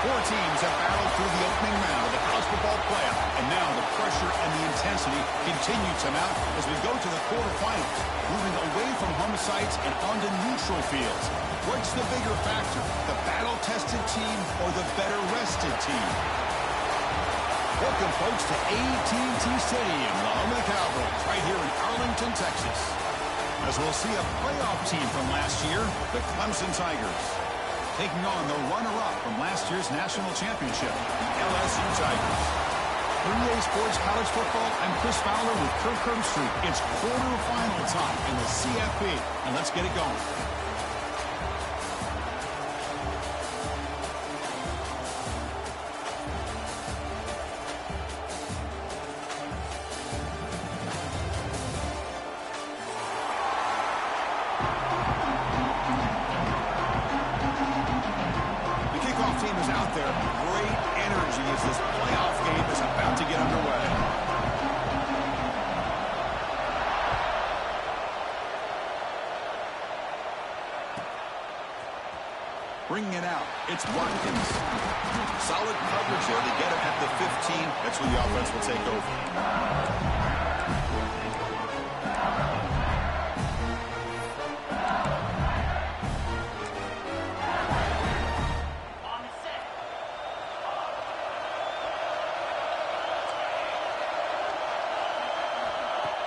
Four teams have battled through the opening round of the college football playoff, and now the pressure and the intensity continue to mount as we go to the quarterfinals, moving away from home sites and onto neutral fields. What's the bigger factor, the battle-tested team or the better-rested team? Welcome, folks, to AT&T Stadium, the home of the Cowboys, right here in Arlington, Texas. As we'll see a playoff team from last year, the Clemson Tigers, taking on the runner-up from last year's national championship, the LSU Tigers. 3A Sports College Football, I'm Chris Fowler with Kirk Herbstreit. It's quarterfinal time in the CFP, and let's get it going. Bringing it out, it's Watkins. Solid coverage there to get him at the 15. That's where the offense will take over.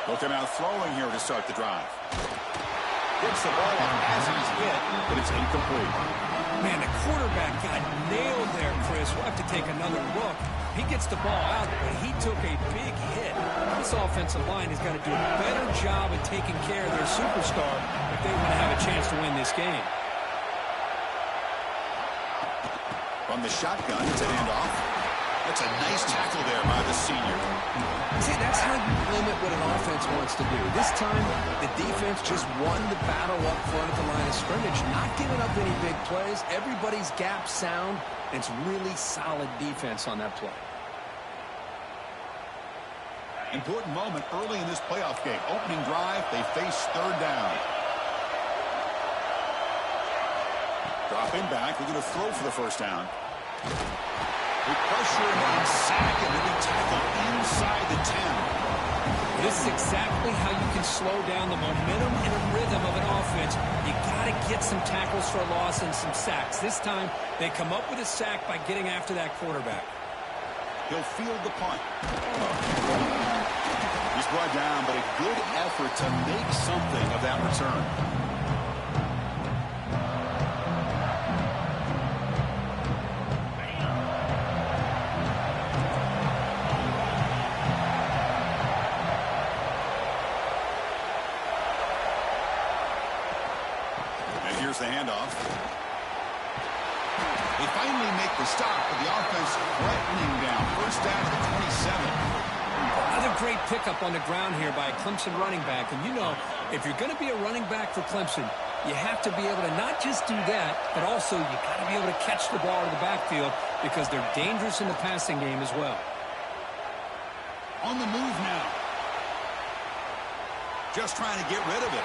Looking out throwing here to start the drive. Gets the ball as he's hit, but it's incomplete. Man, the quarterback got nailed there, Chris. We'll have to take another look. He gets the ball out, but he took a big hit. This offensive line has got to do a better job of taking care of their superstar if they want to have a chance to win this game. From the shotgun, it's a handoff. That's a nice tackle there by the senior. See, that's how you limit what an offense wants to do. This time, the defense just won the battle up front at the line of scrimmage, not giving up any big plays. Everybody's gap sound. It's really solid defense on that play. Important moment early in this playoff game. Opening drive, they face third down. Dropping back, we're going to throw for the first down. We pressure him and sack him, and we tackle inside the 10. This is exactly how you can slow down the momentum and a rhythm of an offense. You got to get some tackles for a loss and some sacks. This time, they come up with a sack by getting after that quarterback. He'll field the punt. He's brought down, but a good effort to make something of that return. Here's the handoff. They finally make the stop, but the offense threatening down. First down to the 27. Another great pickup on the ground here by a Clemson running back. And you know, if you're going to be a running back for Clemson, you have to be able to not just do that, but also you got to be able to catch the ball in the backfield because they're dangerous in the passing game as well. On the move now. Just trying to get rid of it.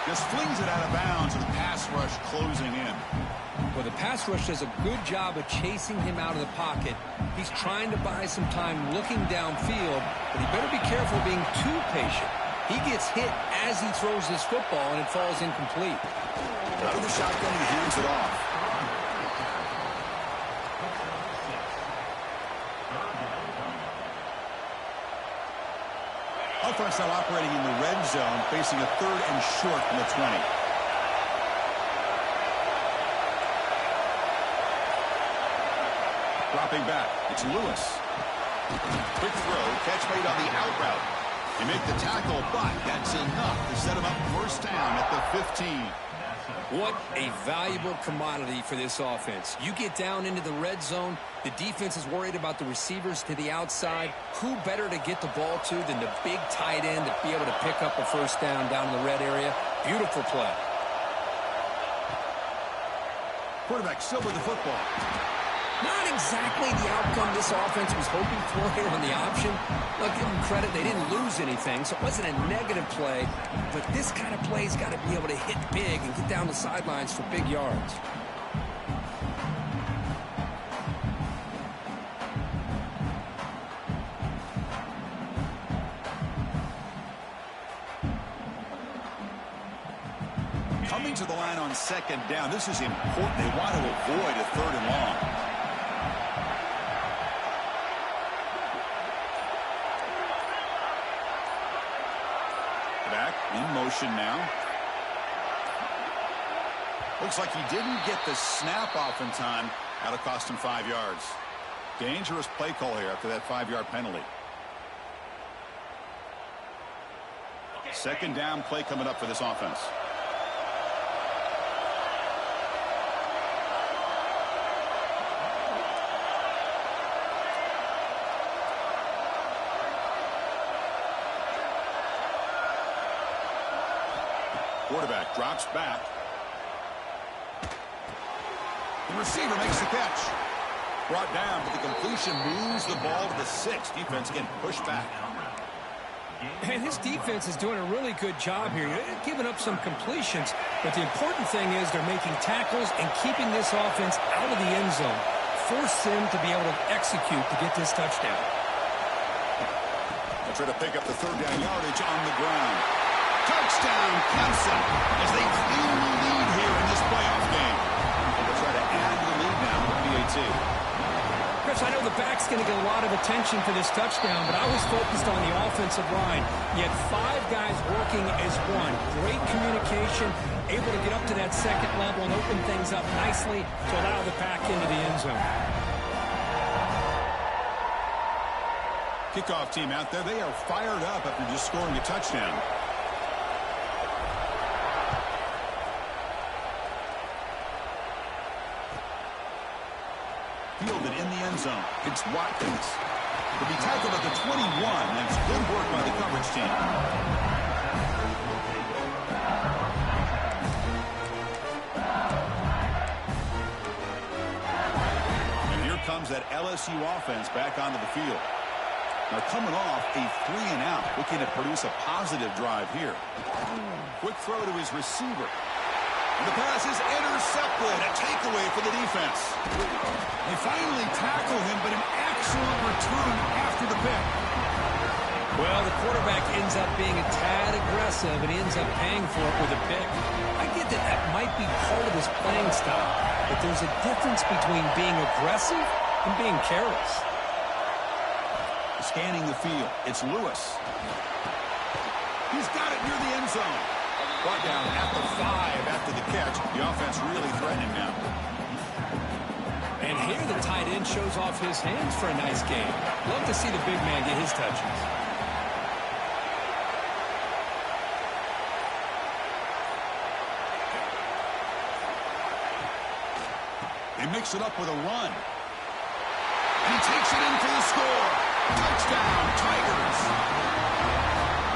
Just flings it out of bounds with the pass rush closing in. Well, the pass rush does a good job of chasing him out of the pocket. He's trying to buy some time looking downfield, but he better be careful being too patient. He gets hit as he throws this football, and it falls incomplete. Out of the shotgun, he hands it off. Offense now operating in the red zone, facing a third and short from the 20. Dropping back, it's Lewis. Quick throw, catch made on the out route. They make the tackle, but that's enough to set him up first down at the 15. What a valuable commodity for this offense. You get down into the red zone, the defense is worried about the receivers to the outside. Who better to get the ball to than the big tight end to be able to pick up a first down in the red area? Beautiful play. Quarterback still with the football. Not exactly the outcome this offense was hoping for here on the option. Look, give them credit, they didn't lose anything, so it wasn't a negative play. But this kind of play's got to be able to hit big and get down the sidelines for big yards. Coming to the line on second down. This is important. They want to avoid a 3rd and long. Back in motion now. Looks like he didn't get the snap off in time. That'll cost him 5 yards. Dangerous play call here after that 5-yard penalty. Second down play coming up for this offense. Quarterback drops back. The receiver makes the catch. Brought down, but the completion moves the ball to the 6. Defense getting pushed back. And this defense is doing a really good job here. They're giving up some completions, but the important thing is they're making tackles and keeping this offense out of the end zone. Force them to be able to execute to get this touchdown. They'll try to pick up the 3rd down yardage on the ground. Touchdown, Clemson, as they claim the lead here in this playoff game. They'll try to add to the lead now with PAT. Chris, I know the back's going to get a lot of attention for this touchdown, but I was focused on the offensive line. You had 5 guys working as one. Great communication, able to get up to that 2nd level and open things up nicely to allow the back into the end zone. Kickoff team out there, they are fired up after just scoring a touchdown. Fielded in the end zone. It's Watkins. He'll be tackled at the 21. That's good work by the coverage team. And here comes that LSU offense back onto the field. Now coming off a 3-and-out, looking to produce a positive drive here. Quick throw to his receiver. And the pass is intercepted. A takeaway for the defense. They finally tackle him, but an excellent return after the pick. Well, the quarterback ends up being a tad aggressive, and he ends up paying for it with a pick. I get that that might be part of his playing style, but there's a difference between being aggressive and being careless. Scanning the field, it's Lewis. He's got it near the end zone. Brought down at the 5 after the catch. The offense really threatening now. And here the tight end shows off his hands for a nice game. Love to see the big man get his touches. They mix it up with a run. And he takes it in for the score. Touchdown, Tigers.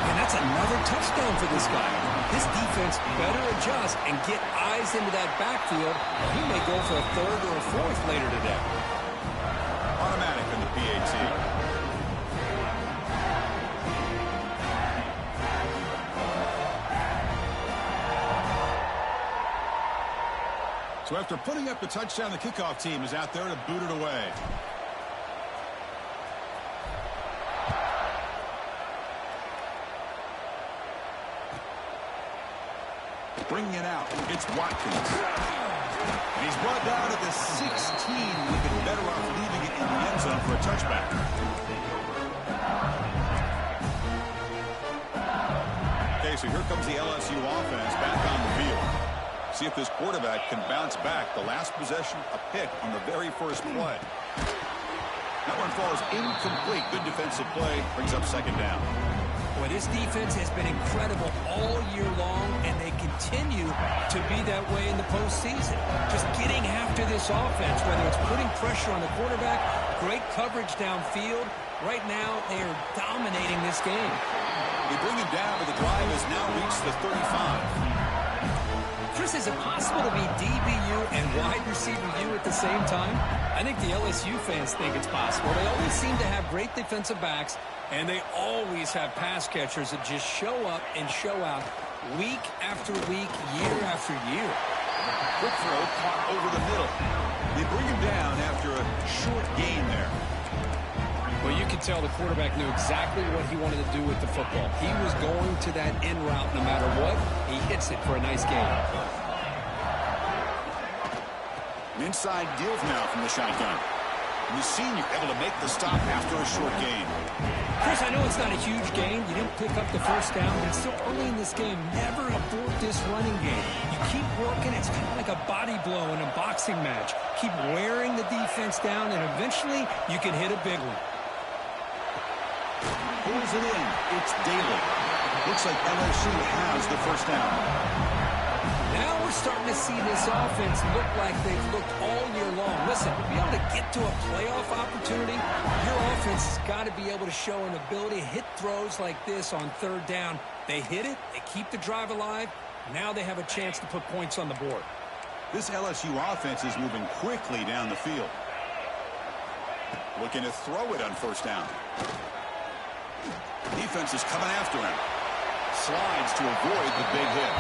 And that's another touchdown for this guy. This defense better adjust and get eyes into that backfield. He may go for a 3rd or a 4th later today. Automatic in the PAT. So after putting up the touchdown, the kickoff team is out there to boot it away. Bringing it out, it's Watkins. And he's brought down at the 16. We've been better off leaving it in the end zone for a touchback. Okay, so here comes the LSU offense back on the field. See if this quarterback can bounce back. The last possession, a pick on the very first play. That one falls incomplete. Good defensive play, brings up 2nd down. Boy, this defense has been incredible all year long, and they continue to be that way in the postseason. Just getting after this offense, whether it's putting pressure on the quarterback, great coverage downfield. Right now, they are dominating this game. They bring him down, but the drive has now reached the 35. Chris, is it possible to be DBU and wide receiver U at the same time? I think the LSU fans think it's possible. They always seem to have great defensive backs, and they always have pass catchers that just show up and show out week after week, year after year. Quick throw caught over the middle. They bring him down after a short gain there. Well, you could tell the quarterback knew exactly what he wanted to do with the football. He was going to that in route no matter what. He hits it for a nice gain. An inside give now from the shotgun. And the senior able to make the stop after a short gain. Chris, I know it's not a huge gain. You didn't pick up the first down, but it's still early in this game. Never abort this running game. You keep working. It's kind of like a body blow in a boxing match. Keep wearing the defense down, and eventually you can hit a big one. Pulls it in. It's Daly. Looks like LSU has the first down. Now we're starting to see this offense look like they've looked all year long. Listen, to be able to get to a playoff opportunity, your offense has got to be able to show an ability to hit throws like this on third down. They hit it, they keep the drive alive. Now they have a chance to put points on the board. This LSU offense is moving quickly down the field. Looking to throw it on first down. Defense is coming after him. Slides to avoid the big hit.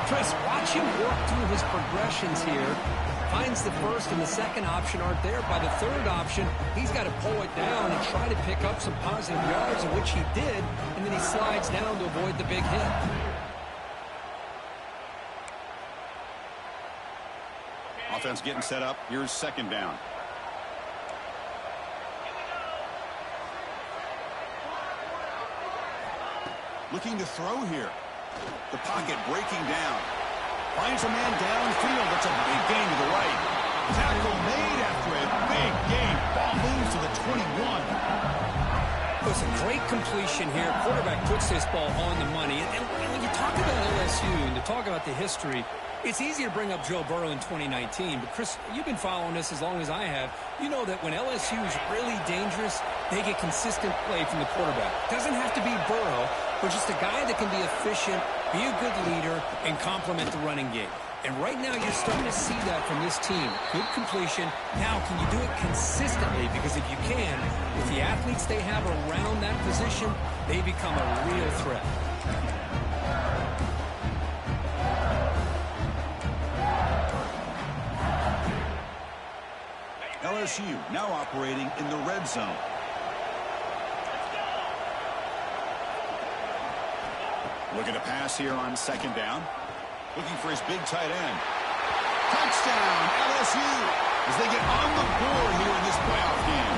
Chris, watch him work through his progressions here. Finds the first and the second option aren't there. By the third option, he's got to pull it down and try to pick up some positive yards, which he did, and then he slides down to avoid the big hit. Offense getting set up. Here's second down. Looking to throw here. The pocket breaking down. Finds a man downfield. That's a big gain to the right. Tackle made after a big gain. Ball moves to the 21. Listen, great completion here. Quarterback puts this ball on the money. And when you talk about LSU and you talk about the history, it's easy to bring up Joe Burrow in 2019. But, Chris, you've been following this as long as I have. You know that when LSU is really dangerous, they get consistent play from the quarterback. Doesn't have to be Burrow, but just a guy that can be efficient, be a good leader, and complement the running game. And right now you're starting to see that from this team. Good completion. Now, can you do it consistently? Because if you can, with the athletes they have around that position, they become a real threat. LSU now operating in the red zone. Looking to pass here on second down. Looking for his big tight end. Touchdown, LSU, as they get on the board here in this playoff game.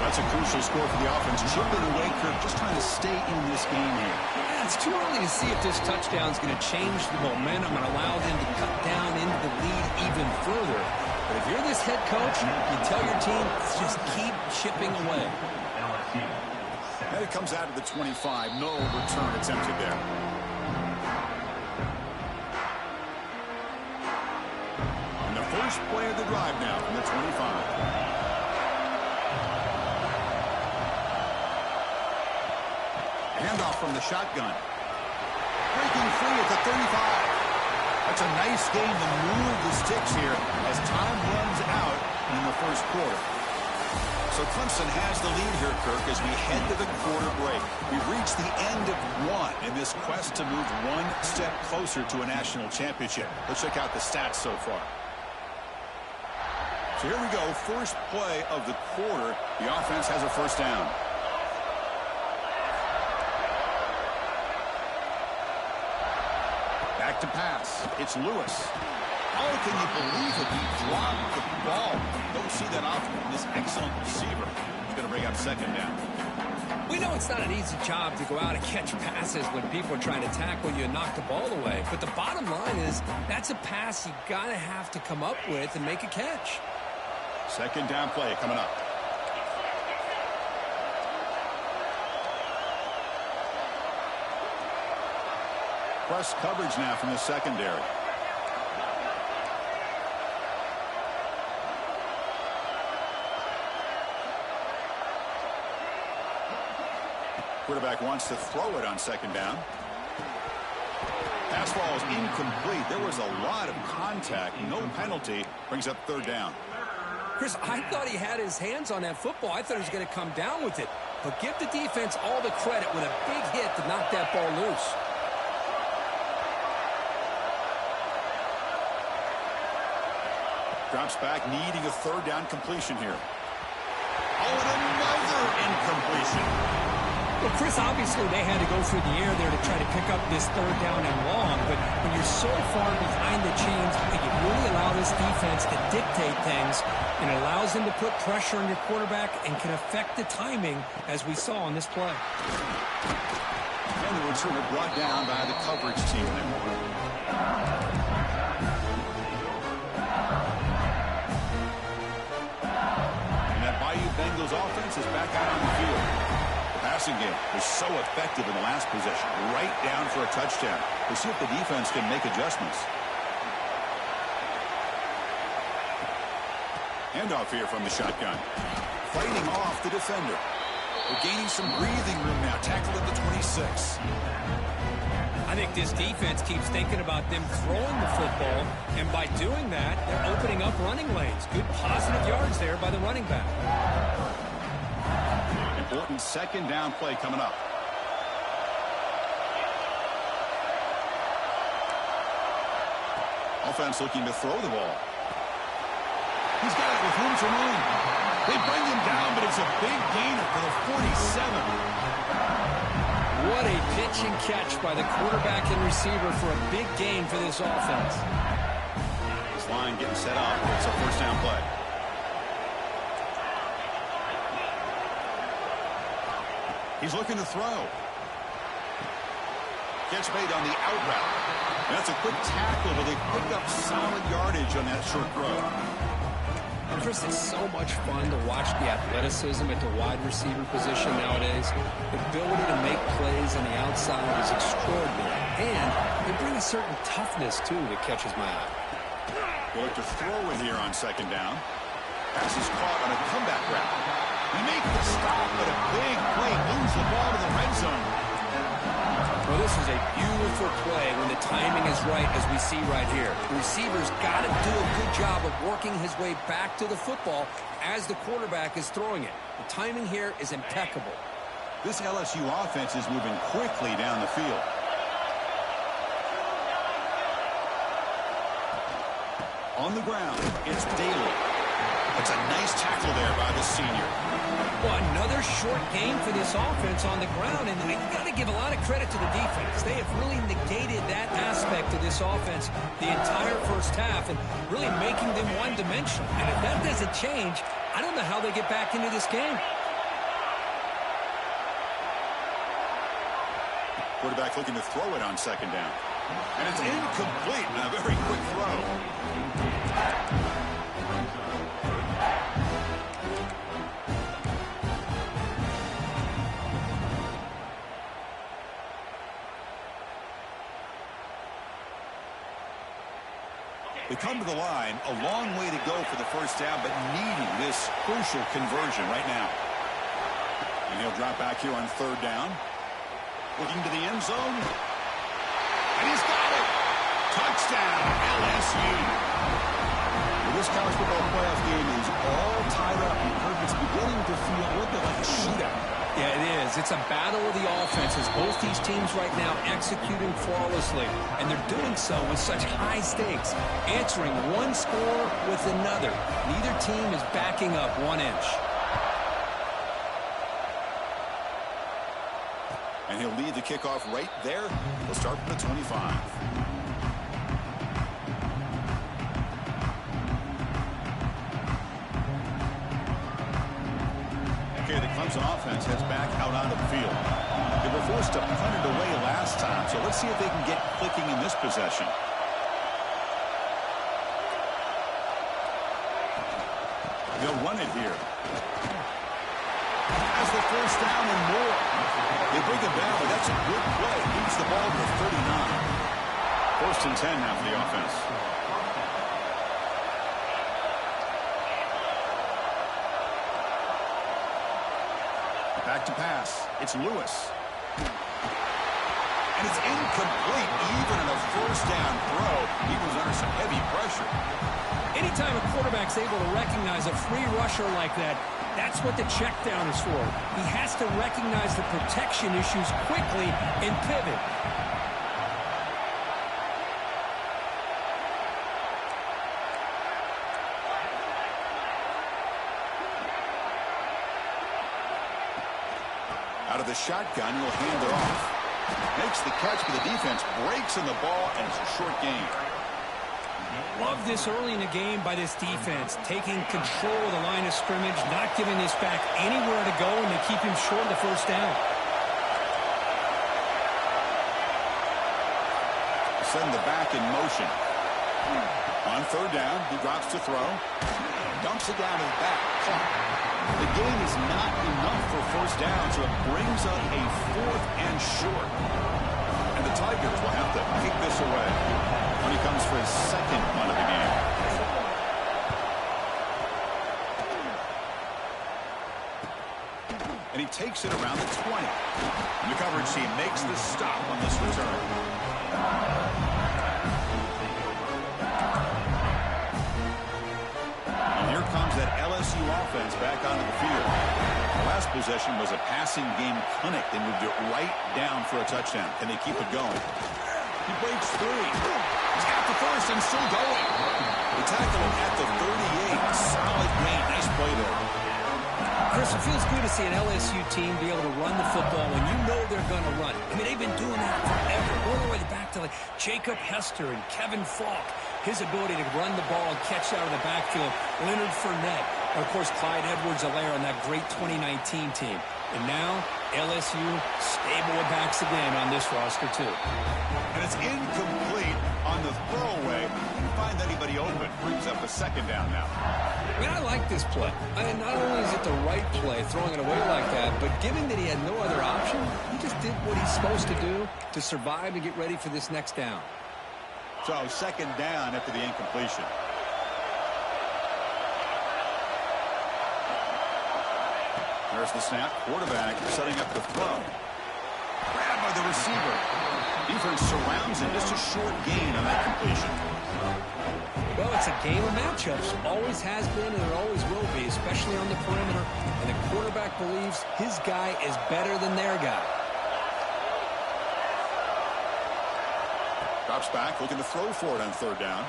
That's a crucial score for the offense. Chipping away, Kirk, just trying to stay in this game here. Yeah, it's too early to see if this touchdown is going to change the momentum and allow them to cut down into the lead even further. But if you're this head coach, you tell your team, just keep chipping away. And it comes out of the 25. No return attempted there. And the first play of the drive now from the 25. Handoff from the shotgun. Breaking free at the 35. That's a nice game to move the sticks here as time runs out in the first quarter. So Clemson has the lead here, Kirk, as we head to the quarter break. We've reached the end of one in this quest to move one step closer to a national championship. Let's check out the stats so far. So here we go, first play of the quarter. The offense has a first down. Back to pass. It's Lewis. Oh, can you believe it? He dropped the ball. Don't see that often from this excellent receiver. He's going to bring up second down. We know it's not an easy job to go out and catch passes when people are trying to tackle you and knock the ball away. But the bottom line is that's a pass you got to have to come up with and make a catch. Second down play coming up. Press coverage now from the secondary. Quarterback wants to throw it on second down. Pass ball is incomplete. There was a lot of contact. No penalty. Brings up third down. Chris, I thought he had his hands on that football. I thought he was going to come down with it. But give the defense all the credit with a big hit to knock that ball loose. Drops back, needing a third down completion here. Oh, and another incompletion. Well, Chris, obviously they had to go through the air there to try to pick up this third down and long, but when you're so far behind the chains, you really allow this defense to dictate things, and it allows them to put pressure on your quarterback and can affect the timing, as we saw on this play. And the returner brought down by the coverage team there. Bengals offense is back out on the field. The passing game was so effective in the last possession, right down for a touchdown. We'll see if the defense can make adjustments. Handoff here from the shotgun. Fighting off the defender. They're gaining some breathing room now. Tackled at the 26. I think this defense keeps thinking about them throwing the football, and by doing that, they're opening up running lanes. Good positive yards there by the running back. Important second down play coming up. Offense looking to throw the ball. He's got it with room to run. They bring him down, but it's a big gainer for the 47. What a pitch and catch by the quarterback and receiver for a big gain for this offense. His line getting set up. It's a first down play. He's looking to throw. Catch made on the out route. That's a quick tackle, but they picked up solid yardage on that short throw. Chris, it's so much fun to watch the athleticism at the wide receiver position nowadays. The ability to make plays on the outside is extraordinary. And they bring a certain toughness, too, that catches my eye. They look to throw it here on second down. Pass is caught on a comeback route. He makes the stop, but a big play moves the ball to the red zone. Well, this is a beautiful play when the timing is right, as we see right here. The receiver's got to do a good job of working his way back to the football as the quarterback is throwing it. The timing here is impeccable. This LSU offense is moving quickly down the field. On the ground, it's Daly. It's a nice tackle there by the senior. Well, another short gain for this offense on the ground, and you got to give a lot of credit to the defense. They have really negated that aspect of this offense the entire first half and really making them one-dimensional. And if that doesn't change, I don't know how they get back into this game. Quarterback looking to throw it on second down. And it's incomplete and a very quick throw. They come to the line, a long way to go for the first down, but needing this crucial conversion right now. And he'll drop back here on third down. Looking to the end zone. And he's got it! Touchdown, LSU! Well, this college football playoff game is all tied up. It's beginning to feel a little bit like a shootout. Yeah, it is. It's a battle of the offenses. Both these teams right now executing flawlessly, and they're doing so with such high stakes, answering one score with another. Neither team is backing up 1 inch. And he'll lead the kickoff right there. He'll start from the 25. Okay, the Clemson offense heads back out onto the field. They were forced to punt it away last time, so let's see if they can get clicking in this possession. They'll run it here. Has the first down and more. They bring it down, but that's a good play. Leads the ball to 39. First and 10 now for the offense. Back to pass. It's Lewis. And it's incomplete, even in a first down throw. He was under some heavy pressure. Anytime a quarterback's able to recognize a free rusher like that, that's what the check down is for. He has to recognize the protection issues quickly and pivot. Out of the shotgun. He'll hand it off. Makes the catch, but the defense breaks in the ball, and it's a short gain. Love this early in the game by this defense, taking control of the line of scrimmage, not giving this back anywhere to go, and they keep him short of the first down. Send the back in motion. On third down, he drops to throw. Dumps it down to the back. The gain is not enough for first down, so it brings up a 4th and short. And the Tigers will have to kick this away when he comes for his second punt of the game. And he takes it around the 20. And the coverage team makes the stop on this return. And here comes that LSU offense back onto the field. The last possession was a passing game clinic. They moved it right down for a touchdown. Can they keep it going? He breaks through. He's got the first and still going. They tackle him at the 38. Solid gain. Nice play there. Chris, it feels good to see an LSU team be able to run the football when you know they're going to run it. I mean, they've been doing that forever. All the way back to like Jacob Hester and Kevin Falk. His ability to run the ball and catch out of the backfield. Leonard Fournette. And, of course, Clyde Edwards-Helaire on that great 2019 team. And now, LSU stable with backs again on this roster, too. And it's incomplete on the throwaway. Didn't find anybody open. Brings up a second down now. I mean, I like this play. I mean, not only is it the right play, throwing it away like that, but given that he had no other option, he just did what he's supposed to do to survive and get ready for this next down. So, second down after the incompletion. There's the snap. Quarterback setting up the throw. Grabbed by the receiver. Defense surrounds him. Just a short gain on that completion. Well, it's a game of matchups. Always has been and it always will be, especially on the perimeter. And the quarterback believes his guy is better than their guy. Drops back, looking to throw for it on third down.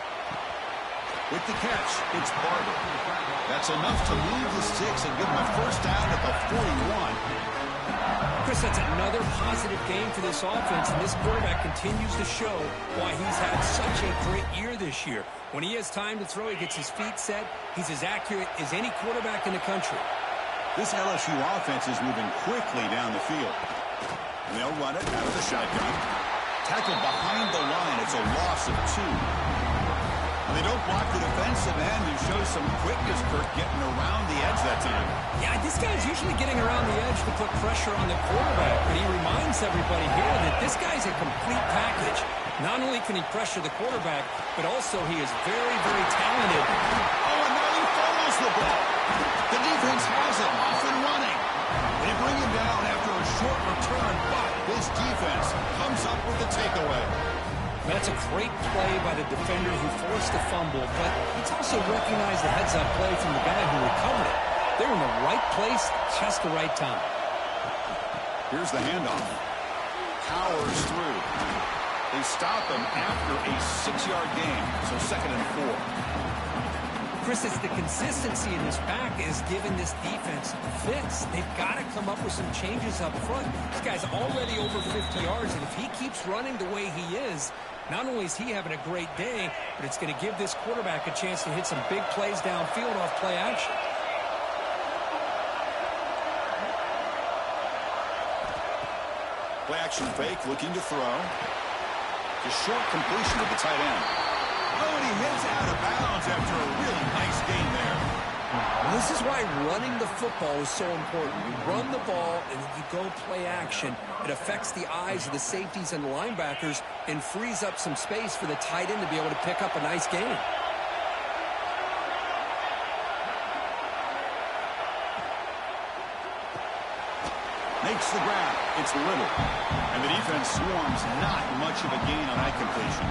With the catch, it's Barber. That's enough to move the sticks and give him a first down at the 41. Chris, that's another positive game for this offense, and this quarterback continues to show why he's had such a great year this year. When he has time to throw, he gets his feet set. He's as accurate as any quarterback in the country. This LSU offense is moving quickly down the field. And they'll run it out of the shotgun. Tackled behind the line. It's a loss of 2. And they don't block the defensive end, who shows some quickness, Kirk, getting around the edge that time. Yeah, this guy's usually getting around the edge to put pressure on the quarterback, but he reminds everybody here that this guy's a complete package. Not only can he pressure the quarterback, but also he is very, very talented. Oh, and now he fumbles the ball. The defense has him off and running. They bring him down after a short return, but his defense comes up with the takeaway. That's a great play by the defender who forced the fumble, but it's also recognized the heads-up play from the guy who recovered it. They're in the right place, just the right time. Here's the handoff. Powers through. They stop him after a 6-yard gain, so 2nd and 4. Chris, it's the consistency in his back is giving this defense fits. They've got to come up with some changes up front. This guy's already over 50 yards, and if he keeps running the way he is, not only is he having a great day, but it's going to give this quarterback a chance to hit some big plays downfield off play action. Play action fake, looking to throw. Just short completion to the tight end. Oh, and he hits out of bounds after a really nice gain there. Well, this is why running the football is so important. You run the ball and you go play action. It affects the eyes of the safeties and the linebackers and frees up some space for the tight end to be able to pick up a nice gain. Makes the grab. It's Little. And the defense swarms. Not much of a gain on that completion.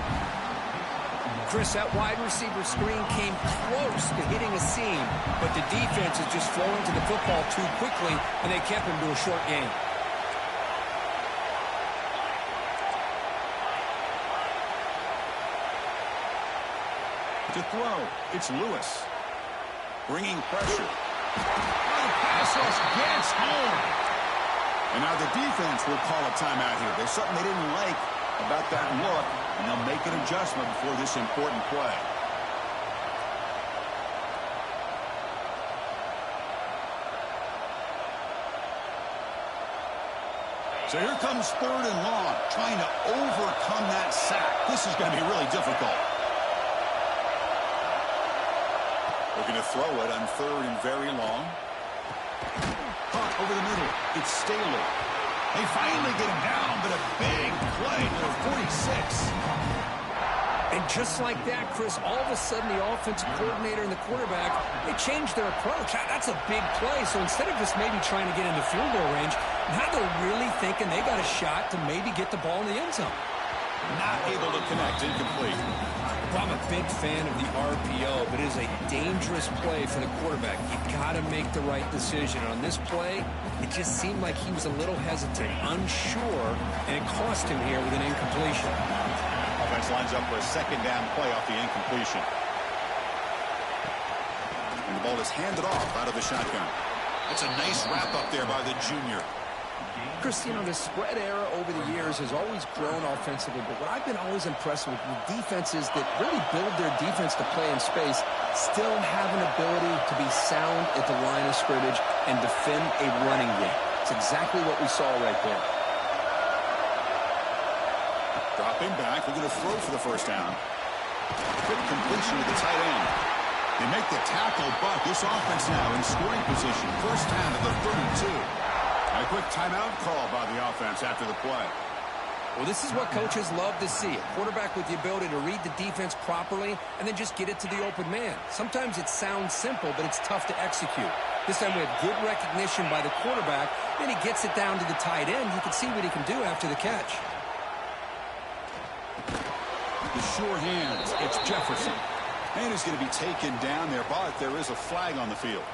Chris, that wide receiver screen came close to hitting a seam, but the defense is just flowing to the football too quickly, and they kept him to a short gain. To throw, it's Lewis. Bringing pressure. Oh, the pass rush gets home. And now the defense will call a timeout here. There's something they didn't like about that look, and they'll make an adjustment before this important play. So here comes 3rd and long, trying to overcome that sack. This is going to be really difficult. Looking to throw it on 3rd and very long. Caught over the middle. It's Staley. They finally get him down, but a big play to the 46. And just like that, Chris, all of a sudden the offensive coordinator and the quarterback, they changed their approach. That's a big play. So instead of just maybe trying to get into field goal range, now they're really thinking they got a shot to maybe get the ball in the end zone. Not able to connect, incomplete. Well, I'm a big fan of the RPO, but it is a dangerous play for the quarterback. You got to make the right decision. On this play, it just seemed like he was a little hesitant, unsure, and it cost him here with an incompletion. Offense lines up for a 2nd down play off the incompletion. And the ball is handed off out of the shotgun. It's a nice wrap up there by the junior. Chris, you know, the spread era over the years has always grown offensively, but what I've been always impressed with defenses that really build their defense to play in space still have an ability to be sound at the line of scrimmage and defend a running game. It's exactly what we saw right there. Dropping back, we're going to throw for the 1st down. Quick completion to the tight end. They make the tackle, but this offense now in scoring position. 1st down to the 32. A quick timeout call by the offense after the play. Well, this is what coaches love to see. A quarterback with the ability to read the defense properly and then just get it to the open man. Sometimes it sounds simple, but it's tough to execute. This time we have good recognition by the quarterback. Then he gets it down to the tight end. You can see what he can do after the catch. The sure hands. It's Jefferson. And he's going to be taken down there, but there is a flag on the field.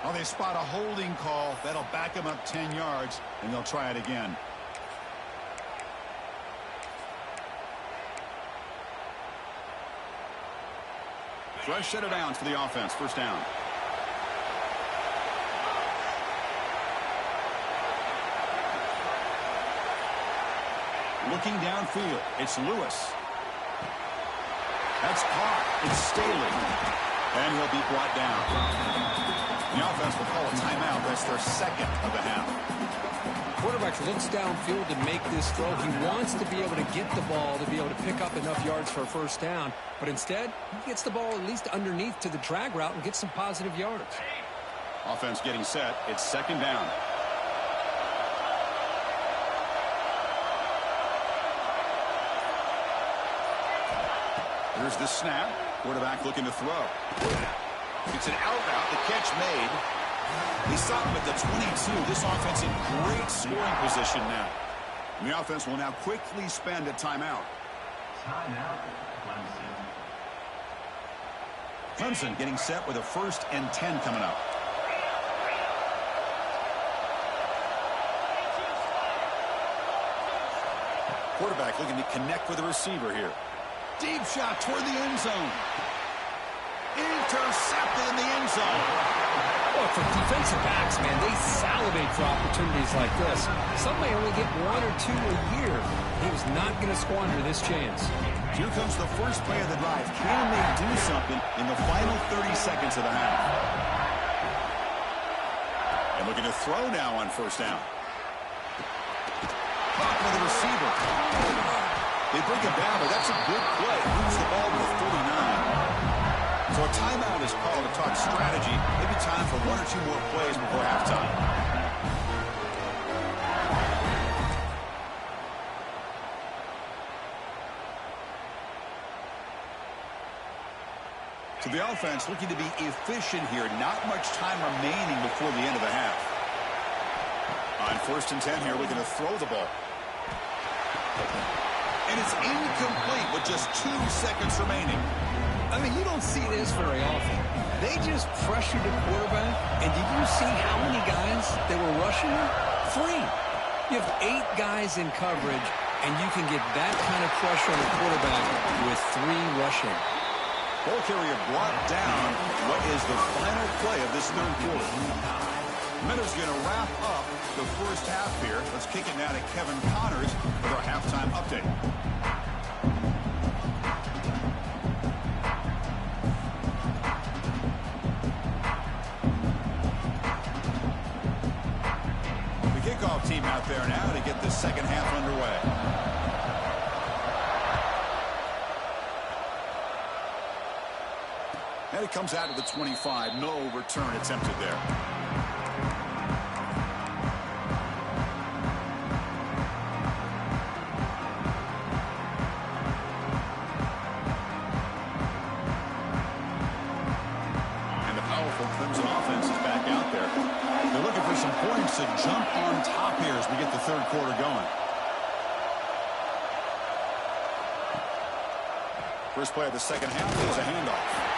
Well, they spot a holding call. That'll back him up 10 yards, and they'll try it again. Fresh set of downs for the offense. 1st down. Looking downfield, it's Lewis. That's caught. It's Staley. And he'll be brought down. The offense will call a timeout. That's their 2nd of the half. Quarterback looks downfield to make this throw. He wants to be able to get the ball to be able to pick up enough yards for a 1st down. But instead, he gets the ball at least underneath to the drag route and gets some positive yards. Offense getting set. It's 2nd down. Here's the snap. Quarterback looking to throw. It's an out route. The catch made. He stopped him at the 22. This offense in great scoring position now. And the offense will now quickly spend a timeout. Timeout, Clemson. Clemson getting set with a 1st and 10 coming up. Quarterback looking to connect with the receiver here. Deep shot toward the end zone. Intercepted in the end zone. Well, for defensive backs, man, they salivate for opportunities like this. Some may only get 1 or 2 a year. He was not going to squander this chance. Here comes the first play of the drive. Can they do something in the final 30 seconds of the half? And looking to throw now on 1st down. Caught by the receiver. They bring him down, but that's a good play. Moves the ball to the 49. So a timeout is called to talk strategy. Maybe time for 1 or 2 more plays before halftime. So the offense looking to be efficient here. Not much time remaining before the end of the half. On 1st and 10 here, looking to throw the ball. And it's incomplete with just 2 seconds remaining. I mean, you don't see this very often. They just pressured the quarterback, and did you see how many guys they were rushing him? 3. You have 8 guys in coverage, and you can get that kind of pressure on the quarterback with 3 rushing. Ball carrier brought down. What is the final play of this 3rd quarter? Minutes going to wrap up the first half here. Let's kick it now to Kevin Connors with our halftime update. The kickoff team out there now to get the second half underway. And it comes out of the 25. No return attempted there. And the powerful Clemson offense is back out there. They're looking for some points to jump on top here as we get the third quarter going. First play of the second half is a handoff.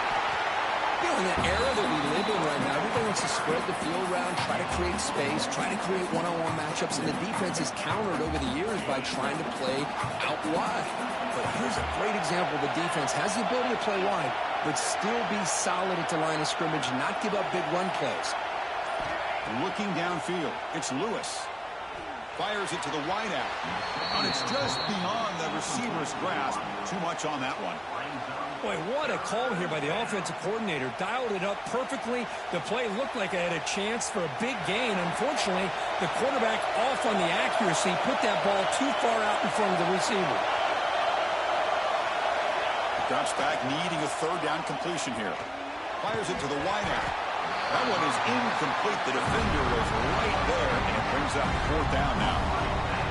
In the era that we live in right now, everybody wants to spread the field around, try to create space, try to create one-on-one matchups, and the defense is countered over the years by trying to play out wide. But here's a great example. The defense has the ability to play wide, but still be solid at the line of scrimmage and not give up big run plays. Looking downfield, it's Lewis. Fires it to the wideout. And it's just beyond the receiver's grasp. Too much on that one. Boy, what a call here by the offensive coordinator. Dialed it up perfectly. The play looked like it had a chance for a big gain. Unfortunately, the quarterback off on the accuracy, put that ball too far out in front of the receiver. Drops back, needing a third down completion here. Fires it to the wideout. That one is incomplete. The defender was right there, and it brings up fourth down now.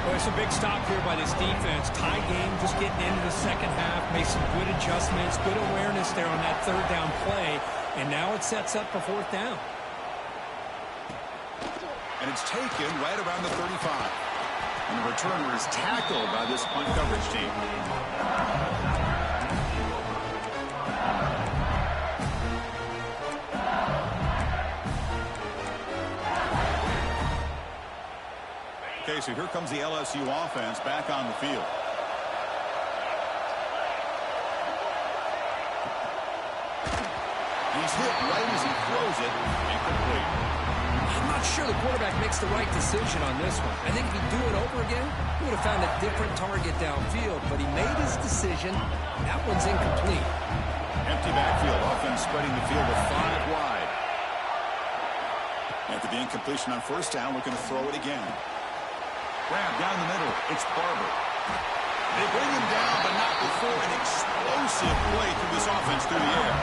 Well, it's a big stop here by this defense. Tie game, just getting into the second half, made some good adjustments, good awareness there on that third down play, and now it sets up for fourth down. And it's taken right around the 35. And the returner is tackled by this punt coverage team. Okay, so here comes the LSU offense back on the field. He's hit right as he throws it, incomplete. I'm not sure the quarterback makes the right decision on this one. I think if he'd do it over again, he would have found a different target downfield, but he made his decision. That one's incomplete. Empty backfield, offense spreading the field with 5 wide. After the incompletion on first down, we're going to throw it again. Grab down the middle. It's Barber. They bring him down, but not before an explosive play through this offense through the air.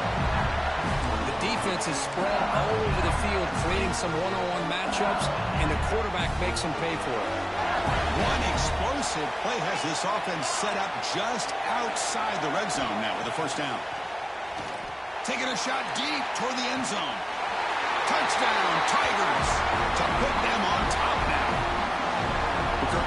The defense is spread all over the field, creating some one-on-one matchups, and the quarterback makes them pay for it. One explosive play has this offense set up just outside the red zone now with a first down. Taking a shot deep toward the end zone. Touchdown, Tigers, to put them on top now.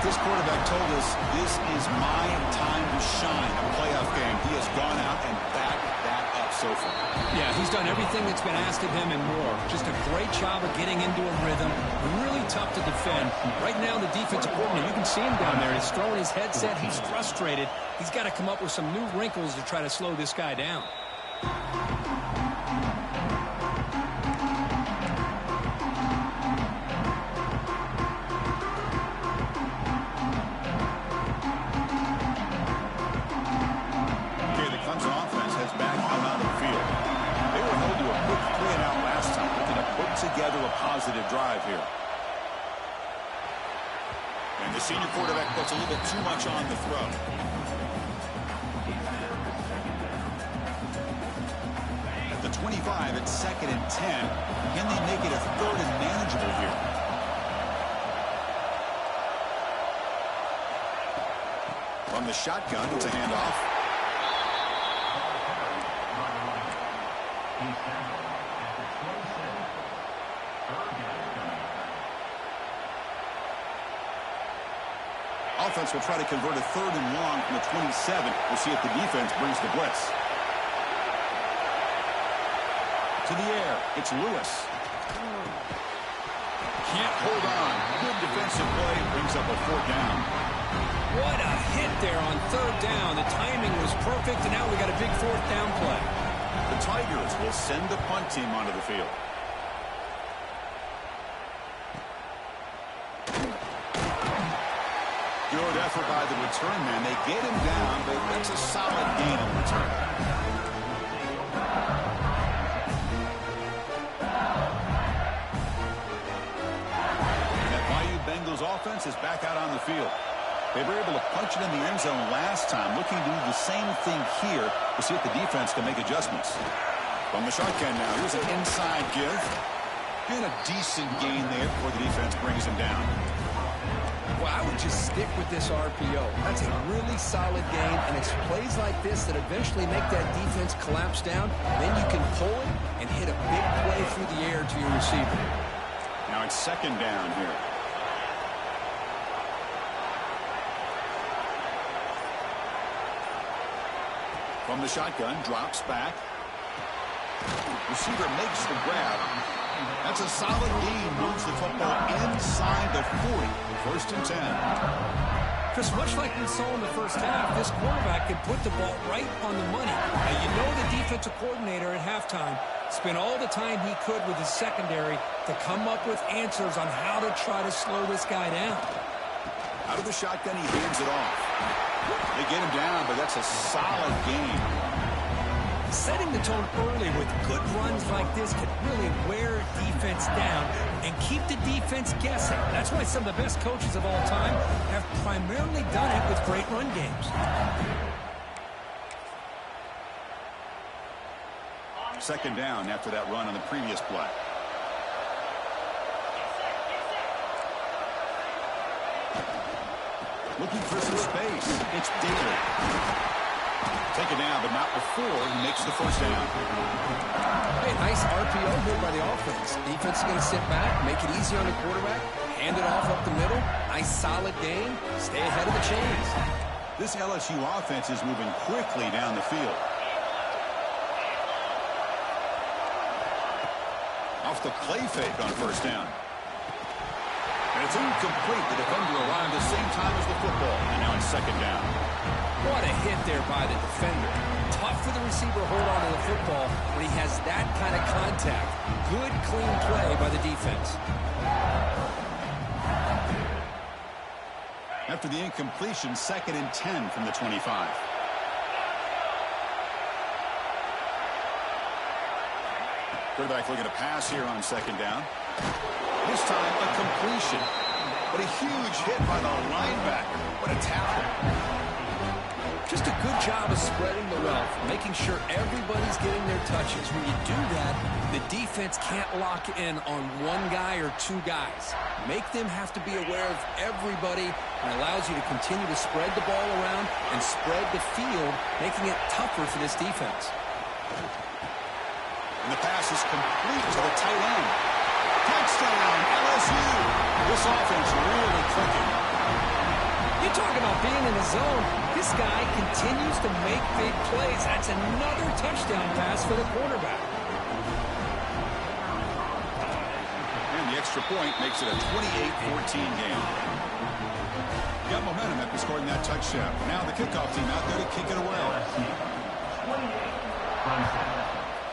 This quarterback told us this is my time to shine, a playoff game. He has gone out and backed that up so far. Yeah, he's done everything that's been asked of him and more. Just a great job of getting into a rhythm. Really tough to defend. Right now, the defensive coordinator, you can see him down there. He's throwing his headset. He's frustrated. He's got to come up with some new wrinkles to try to slow this guy down. Together a positive drive here. And the senior quarterback puts a little bit too much on the throw. At the 25, it's 2nd and 10. Can they make it a 3rd and manageable here? From the shotgun, it's a handoff. Offense will try to convert a 3rd and long from the 27. We'll see if the defense brings the blitz. To the air, it's Lewis. Can't hold on. Good defensive play, brings up a 4th down. What a hit there on 3rd down. The timing was perfect, and now we got a big 4th down play. The Tigers will send the punt team onto the field. Good effort by the return man. They get him down, but that's a solid gain in return. And that Bayou Bengals offense is back out on the field. They were able to punch it in the end zone last time. Looking to do the same thing here to see if the defense can make adjustments. From the shotgun now, here's an inside give. And a decent gain there before the defense brings him down. Well, I would just stick with this RPO. That's a really solid gain, and it's plays like this that eventually make that defense collapse down. Then you can pull it and hit a big play through the air to your receiver. Now it's second down here. From the shotgun, drops back. Receiver makes the grab. That's a solid gain. Moves the football inside the 40. First and 10. Chris, much like we saw in the first half, this quarterback can put the ball right on the money. Now, you know the defensive coordinator at halftime spent all the time he could with his secondary to come up with answers on how to try to slow this guy down. Out of the shotgun, he hands it off. They get him down, but that's a solid gain. Setting the tone early with good runs like this can really wear a defense down and keep the defense guessing. That's why some of the best coaches of all time have primarily done it with great run games. Second down after that run on the previous play. Looking for some space. It's Daly. Taken down, but not before he makes the first down. Hey, nice RPO here by the offense. Defense is going to sit back, make it easy on the quarterback, hand it off up the middle. Nice solid gain. Stay ahead of the chains. This LSU offense is moving quickly down the field. Off the play fake on first down. And it's incomplete. The defender arrived at the same time as the football. And now it's second down. What a hit there by the defender. Tough for the receiver to hold on to the football when he has that kind of contact. Good, clean play by the defense. After the incompletion, second and 10 from the 25. Quarterback looking to pass here on second down. This time a completion. But a huge hit by the linebacker. What a tackle. Just a good job of spreading the wealth, making sure everybody's getting their touches. When you do that, the defense can't lock in on one guy or two guys. Make them have to be aware of everybody, and allows you to continue to spread the ball around and spread the field, making it tougher for this defense. And the pass is complete to the tight end. Touchdown, LSU. This offense really clicking. You talk about being in the zone. This guy continues to make big plays. That's another touchdown pass for the quarterback. And the extra point makes it a 28-14 game. Got momentum after scoring that touchdown. Now the kickoff team out there to kick it away.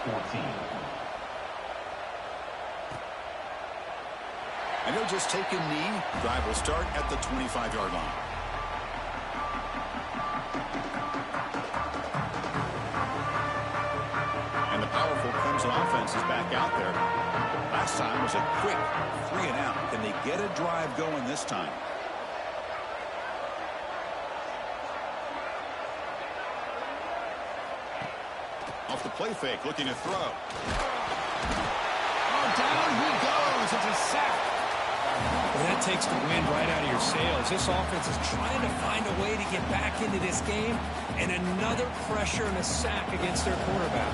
14. And he'll just take a knee. Drive will start at the 25-yard line. And the powerful Clemson offense is back out there. Last time was a quick 3-and-out. Can they get a drive going this time? Off the play fake, looking to throw. Oh, down he goes. It's a sack. Well, that takes the wind right out of your sails. This offense is trying to find a way to get back into this game, and another pressure and a sack against their quarterback.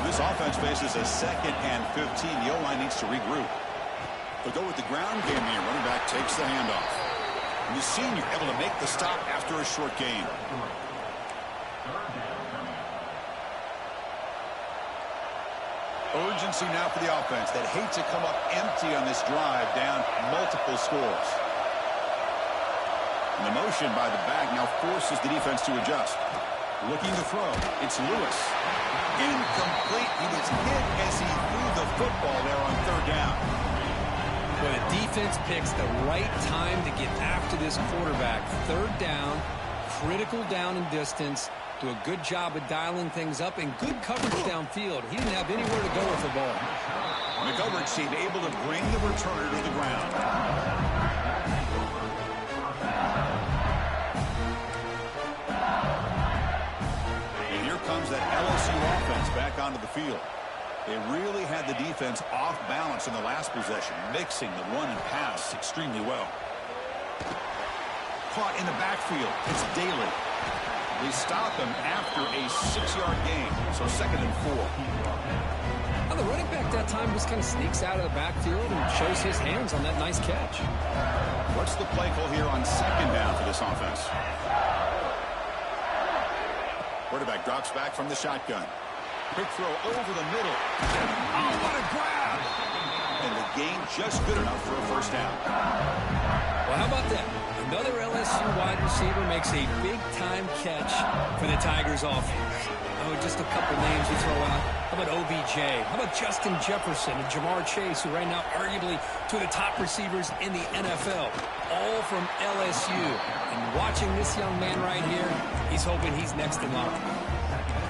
This offense faces a second and 15. The O-line needs to regroup. They'll go with the ground game here. Running back takes the handoff. And the senior able to make the stop after a short gain. Urgency now for the offense that hate to come up empty on this drive, down multiple scores. And the motion by the back now forces the defense to adjust. Looking to throw. It's Lewis. Incomplete. He was hit as he threw the football there on third down. Well, the defense picks the right time to get after this quarterback. Third down, critical down and distance. Do a good job of dialing things up and good coverage downfield. He didn't have anywhere to go with the ball. The coverage team able to bring the returner to the ground. And here comes that LSU offense back onto the field. They really had the defense off balance in the last possession, mixing the run and pass extremely well. Caught in the backfield. It's Daly. They stop him after a 6-yard gain, so 2nd and 4. Well, the running back that time just kind of sneaks out of the backfield and shows his hands on that nice catch. What's the play call here on 2nd down for this offense? Quarterback drops back from the shotgun. Quick throw over the middle. Oh, what a grab! And the gain just good enough for a first down. Well, how about that? Another LSU wide receiver makes a big-time catch for the Tigers offense. Oh, just a couple names you throw out. How about OBJ? How about Justin Jefferson and Jamar Chase, who right now arguably two of the top receivers in the NFL, all from LSU. And watching this young man right here, he's hoping he's next in line.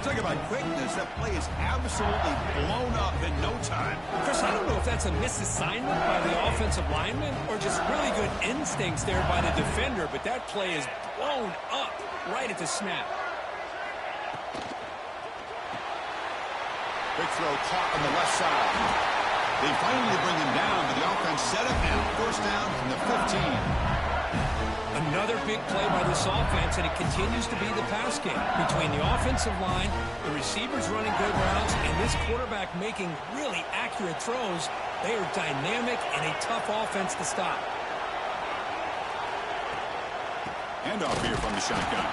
Talk about quickness. That play is absolutely blown up in no time. Chris, I don't know if that's a misassignment by the offensive lineman or just really good instincts there by the defender, but that play is blown up right at the snap. Big throw caught on the left side. They finally bring him down, but the offense set up now. First down from the 15. Another big play by this offense, and it continues to be the pass game between the offensive line, the receivers running good routes, and this quarterback making really accurate throws. They are dynamic and a tough offense to stop. Handoff here from the shotgun.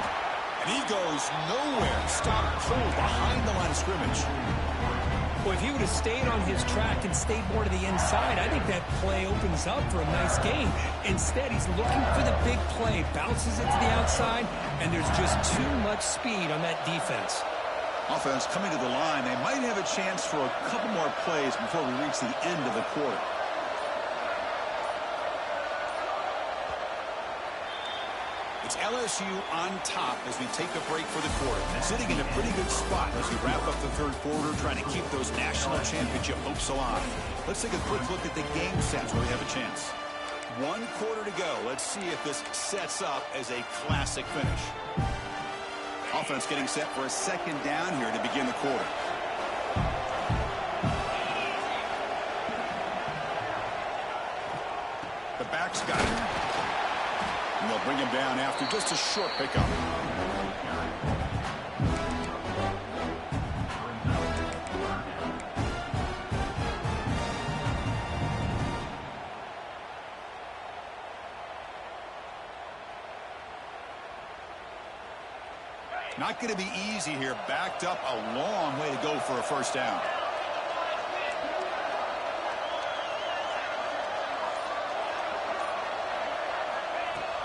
And he goes nowhere. Stopped cold behind the line of scrimmage. Well, if he would have stayed on his track and stayed more to the inside, I think that play opens up for a nice gain. Instead, he's looking for the big play, bounces it to the outside, and there's just too much speed on that defense. Offense coming to the line. They might have a chance for a couple more plays before we reach the end of the quarter. It's LSU on top as we take a break for the quarter. And sitting in a pretty good spot as we wrap up the third quarter, trying to keep those national championship hopes alive. Let's take a quick look at the game sets where we have a chance. 1 quarter to go. Let's see if this sets up as a classic finish. Offense getting set for a 2nd down here to begin the quarter. The back's got it. And they'll bring him down after just a short pickup. Not going to be easy here. Backed up a long way to go for a first down.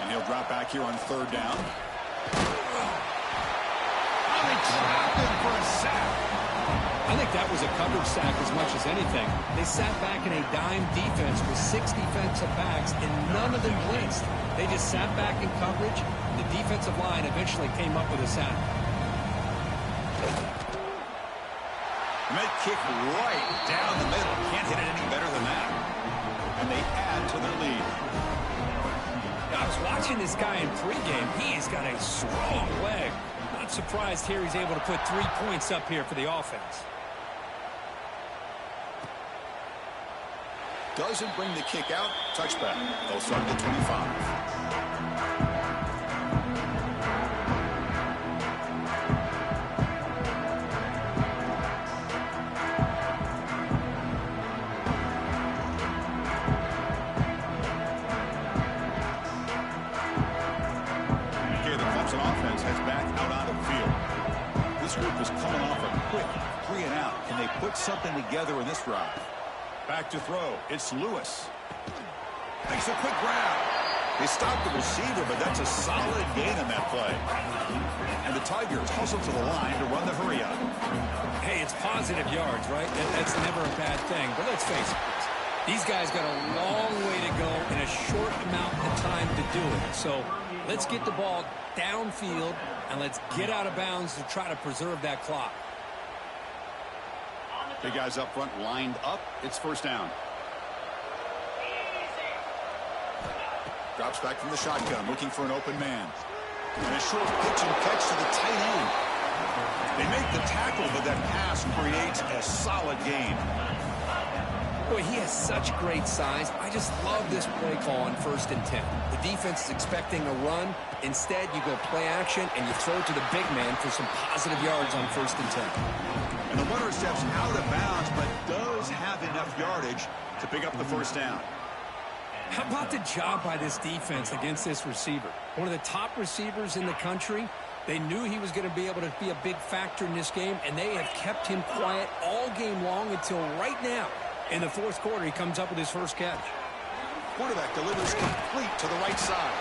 And he'll drop back here on 3rd down. Oh, they trapped him for a sack. I think that was a coverage sack as much as anything. They sat back in a dime defense with 6 defensive backs, and none of them blitzed. They just sat back in coverage. The defensive line eventually came up with a sack. Med kick right down the middle. Can't hit it any better than that. And they add to their lead. I was watching this guy in pregame. He's got a strong leg. Not surprised here he's able to put 3 points up here for the offense. Doesn't bring the kick out. Touchback. They'll start at the 25. Okay, the Clemson offense heads back out onto the field. This group is coming off a quick 3 and out. Can they put something together in this drive? Back to throw. It's Lewis. Makes a quick grab. They stopped the receiver, but that's a solid gain on that play. And the Tigers hustle to the line to run the hurry up. Hey, it's positive yards, right? That's never a bad thing. But let's face it, These guys got a long way to go in a short amount of time to do it. So let's get the ball downfield, and let's get out of bounds to try to preserve that clock. The guys up front lined up. It's first down. Drops back from the shotgun, looking for an open man. And a short pitch and catch to the tight end. They make the tackle, but that pass creates a solid gain. Boy, he has such great size. I just love this play call on 1st and 10. The defense is expecting a run. Instead, you go play action, and you throw to the big man for some positive yards on 1st and 10. And the runner steps out of bounds, but does have enough yardage to pick up the first down. How about the job by this defense against this receiver? One of the top receivers in the country. They knew he was going to be able to be a big factor in this game, and they have kept him quiet all game long until right now. In the 4th quarter, he comes up with his first catch. Quarterback delivers complete to the right side.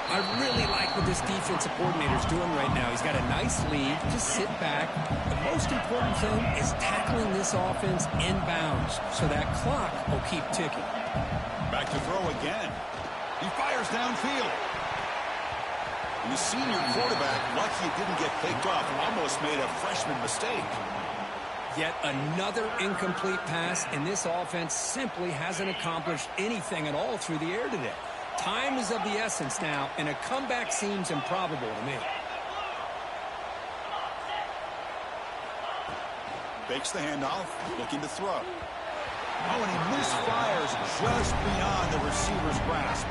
I really like what this defensive coordinator is doing right now. He's got a nice lead. Just sit back. The most important thing is tackling this offense in bounds so that clock will keep ticking. Back to throw again. He fires downfield. And the senior quarterback, lucky it didn't get picked off, almost made a freshman mistake. Yet another incomplete pass, and this offense simply hasn't accomplished anything at all through the air today. Time is of the essence now, and a comeback seems improbable to me. Fakes the handoff, looking to throw. Oh, and he misfires just beyond the receiver's grasp.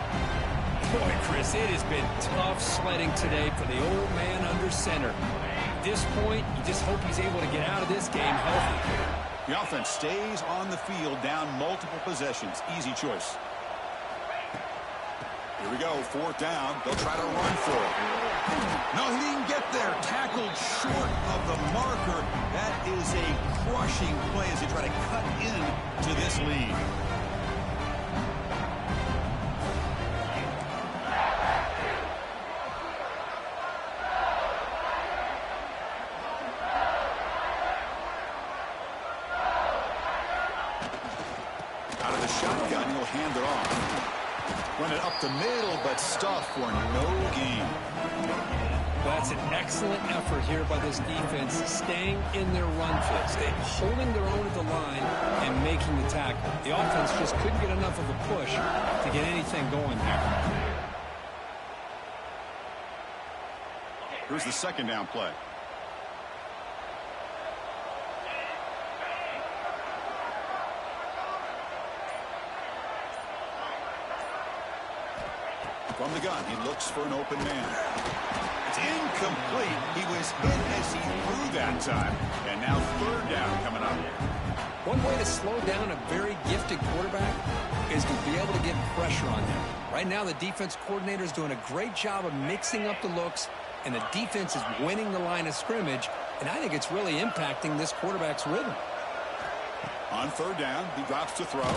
Boy, Chris, it has been tough sledding today for the old man under center. At this point, you just hope he's able to get out of this game healthy. The offense stays on the field, down multiple possessions. Easy choice. Here we go, 4th down. They'll try to run for it. No, he didn't get there. Tackled short of the marker. That is a crushing play as they try to cut into this lead. Out of the shotgun, he'll hand it off. Run it up the middle, but stuff for no gain. That's an excellent effort here by this defense, staying in their run fit, holding their own at the line and making the tackle. The offense just couldn't get enough of a push to get anything going here. Here's the 2nd down play. From the gun, he looks for an open man. It's incomplete. He was hit as he threw that time. And now 3rd down coming up. One way to slow down a very gifted quarterback is to be able to get pressure on him. Right now, the defense coordinator is doing a great job of mixing up the looks, and the defense is winning the line of scrimmage, and I think it's really impacting this quarterback's rhythm. On 3rd down, he drops to throw.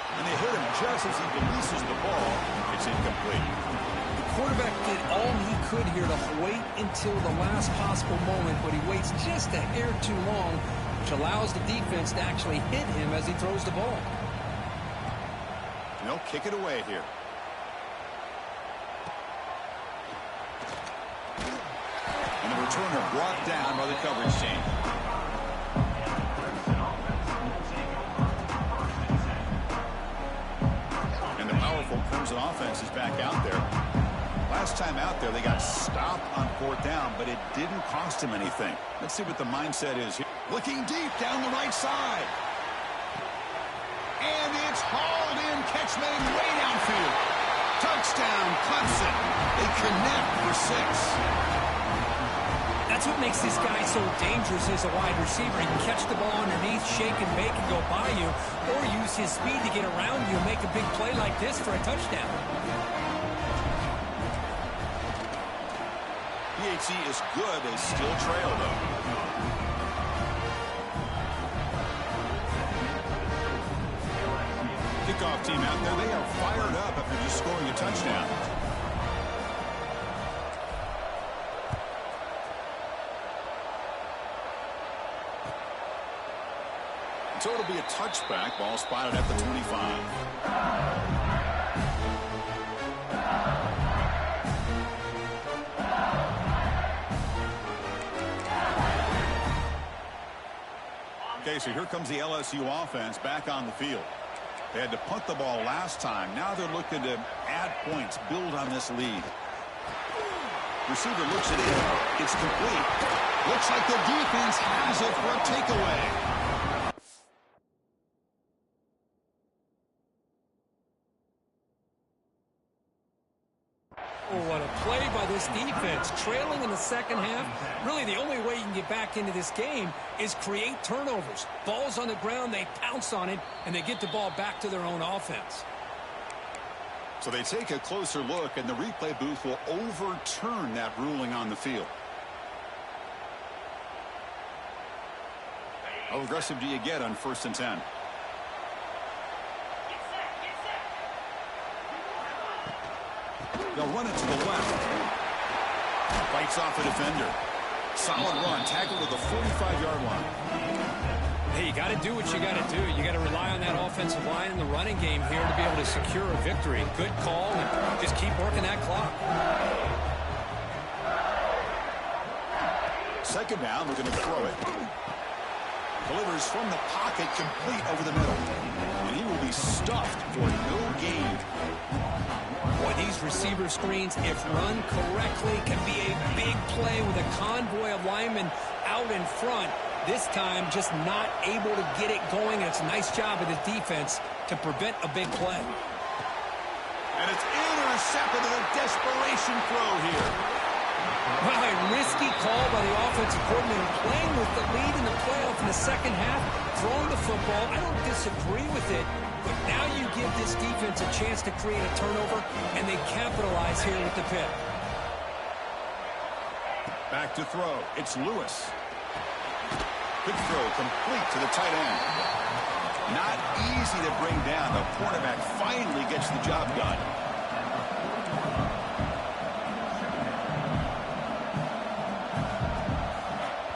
And they hit him just as he releases the ball. It's incomplete. The quarterback did all he could here to wait until the last possible moment, but he waits just a hair too long, which allows the defense to actually hit him as he throws the ball. And they'll kick it away here. And the returner brought down by the coverage team. Clemson offense is back out there. Last time out there, they got stopped on 4th down, but it didn't cost him anything. Let's see what the mindset is here. Looking deep down the right side. And it's hauled in, catch made way downfield. Touchdown, Clemson. They connect for 6. That's what makes this guy so dangerous as a wide receiver. He can catch the ball underneath, shake and bake and go by you, or use his speed to get around you and make a big play like this for a touchdown. PHC is good. They still trail, though. Kickoff team out there. They are fired up after just scoring a touchdown. So it'll be a touchback. Ball spotted at the 25. Okay, so here comes the LSU offense back on the field. They had to punt the ball last time. Now they're looking to add points, build on this lead. Receiver looks it in. It's complete. Looks like the defense has it for a takeaway. Oh, what a play by this defense. Trailing in the second half. Really, the only way you can get back into this game is create turnovers. Ball's on the ground, they pounce on it, and they get the ball back to their own offense. So they take a closer look, and the replay booth will overturn that ruling on the field. How aggressive do you get on 1st and 10? They'll run it to the left. Fights off a defender. Solid run. Tackled at the 45-yard line. Hey, you got to do what you got to do. You got to rely on that offensive line in the running game here to be able to secure a victory. Good call, and just keep working that clock. Second down, we're going to throw it. Delivers from the pocket, complete over the middle. And he will be stuffed for no gain. Boy, these receiver screens, if run correctly, can be a big play with a convoy of linemen out in front. This time, just not able to get it going. And it's a nice job of the defense to prevent a big play. And it's intercepted in a desperation throw here. Well, a risky call by the offensive coordinator, playing with the lead in the playoff in the second half, throwing the football. I don't disagree with it, but now you give this defense a chance to create a turnover, and they capitalize here with the pick. Back to throw. It's Lewis. Good throw, complete to the tight end. Not easy to bring down. The cornerback finally gets the job done.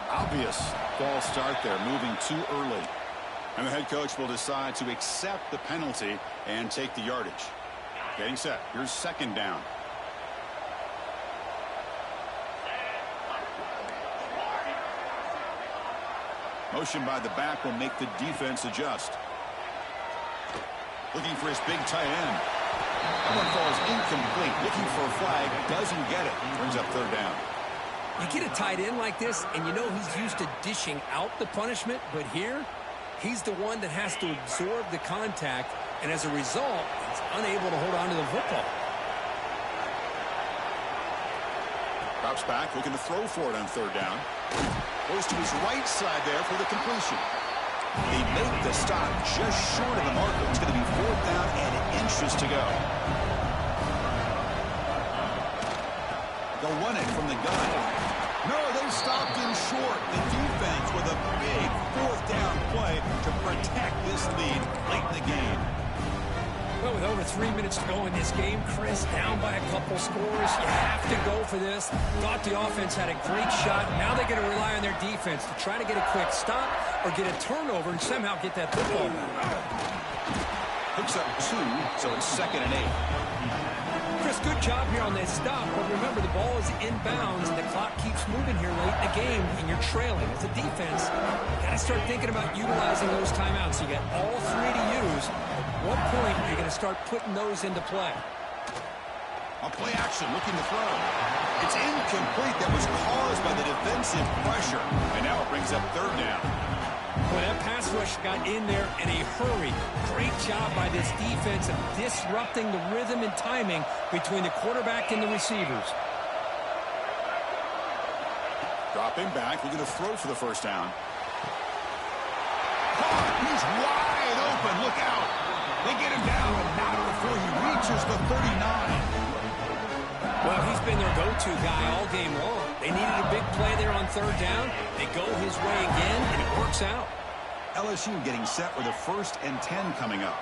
Obvious false start there, moving too early. And the head coach will decide to accept the penalty and take the yardage. Getting set. Here's second down. Motion by the back will make the defense adjust. Looking for his big tight end. That one falls incomplete. Looking for a flag. Doesn't get it. Brings up third down. You get a tight end like this, and you know he's used to dishing out the punishment, but here, he's the one that has to absorb the contact, and as a result, he's unable to hold on to the football. Drops back, looking to throw for it on third down. Goes to his right side there for the completion. They make the stop just short of the marker. It's going to be fourth down and inches to go. They'll run it from the gun. No, they stopped him short. The defense with a big fourth down play to protect this lead late in the game. Well, with over 3 minutes to go in this game, Chris, down by a couple scores, you have to go for this. Thought the offense had a great shot. Now they're going to rely on their defense to try to get a quick stop or get a turnover and somehow get that football back. Picks up 2, so it's 2nd and 8. Chris, good job here on that stop, but remember the ball is inbounds and the clock keeps moving here late in the game and you're trailing. As a defense, you got to start thinking about utilizing those timeouts. You got all 3 to use. At what point are you going to start putting those into play? On play action, looking to throw. It's incomplete. That was caused by the defensive pressure, and now it brings up third down. Boy, that pass rush got in there in a hurry. Great job by this defense of disrupting the rhythm and timing between the quarterback and the receivers. Dropping back, looking to throw for the first down. He's wide open. Look out. They get him down, but not before he reaches the 39. Well, he's been their go-to guy all game long. They needed a big play there on third down. They go his way again, and it works out. LSU getting set with a 1st and 10 coming up.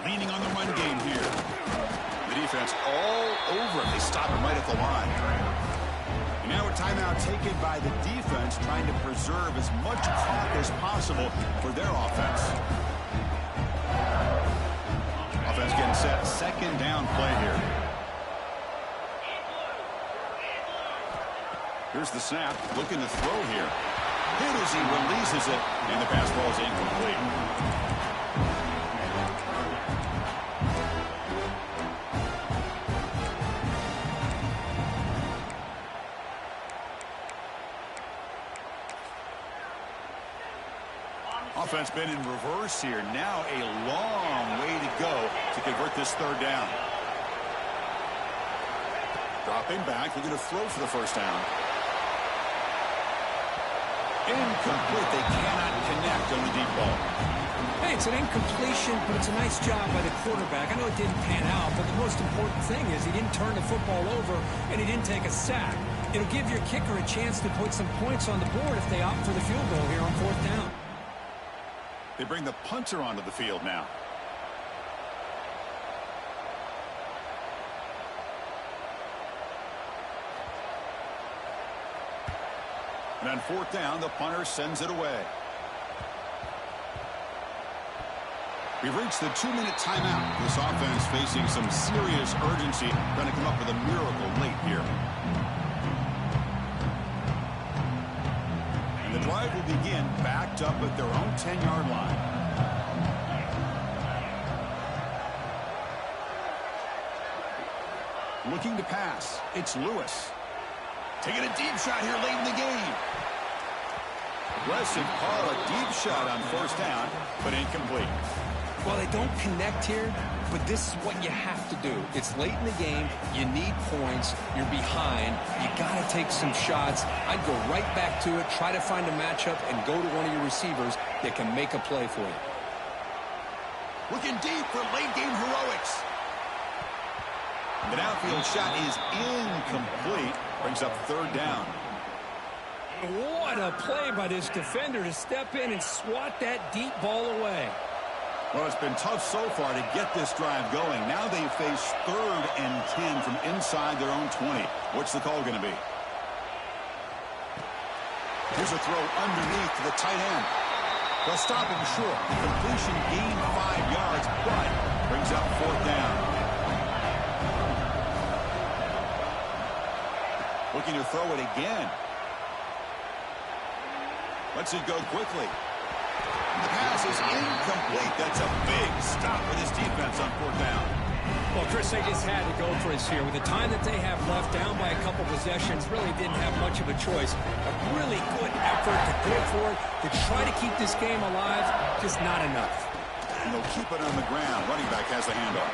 Leaning on the run game here. The defense all over it. They stop him right at the line. And Now a timeout taken by the defense, trying to preserve as much clock as possible for their offense. Offense getting set. Second down play here. Here's the snap. Looking to throw here. Hit as he releases it, and the pass ball is incomplete. Offense been in reverse here. Now a long way to go to convert this third down. Dropping back. They're going to throw for the first down. Incomplete. They cannot connect on the deep ball. Hey, it's an incompletion, but it's a nice job by the quarterback. I know it didn't pan out, but the most important thing is he didn't turn the football over and he didn't take a sack. It'll give your kicker a chance to put some points on the board if they opt for the field goal here on fourth down. They bring the punter onto the field now. And on fourth down, the punter sends it away. We've reached the 2-minute timeout. This offense facing some serious urgency, trying to come up with a miracle late here. And the drive will begin backed up at their own 10-yard line. Looking to pass. It's Lewis. Taking a deep shot here late in the game. Aggressive call, a deep shot on first down, but incomplete. Well, they don't connect here, but this is what you have to do. It's late in the game. You need points. You're behind. You got to take some shots. I'd go right back to it, try to find a matchup, and go to one of your receivers that can make a play for you. Looking deep for late-game heroics. The downfield shot is incomplete. Brings up third down. What a play by this defender to step in and swat that deep ball away. Well, it's been tough so far to get this drive going. Now they face 3rd and 10 from inside their own 20. What's the call going to be? Here's a throw underneath to the tight end. They'll stop him short. The completion gained 5 yards, but brings up fourth down. Looking to throw it again. Lets it go quickly. The pass is incomplete. That's a big stop for this defense on fourth down. Well, Chris, they just had to go for this here. With the time that they have left, down by a couple possessions, really didn't have much of a choice. A really good effort to go for it, to try to keep this game alive, just not enough. And they'll keep it on the ground. Running back has the handoff.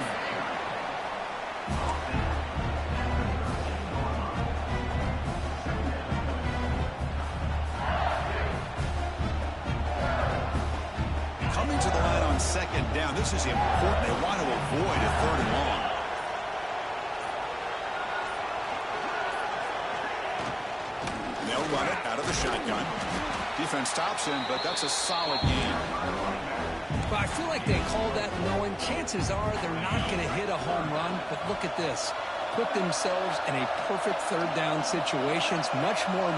Coming to the line on second down. This is important. They want to avoid a 3rd and long. And they'll run it out of the shotgun. Defense stops him, but that's a solid game. But I feel like they called that knowing chances are they're not going to hit a home run. But look at this. Put themselves in a perfect 3rd down situation. It's much more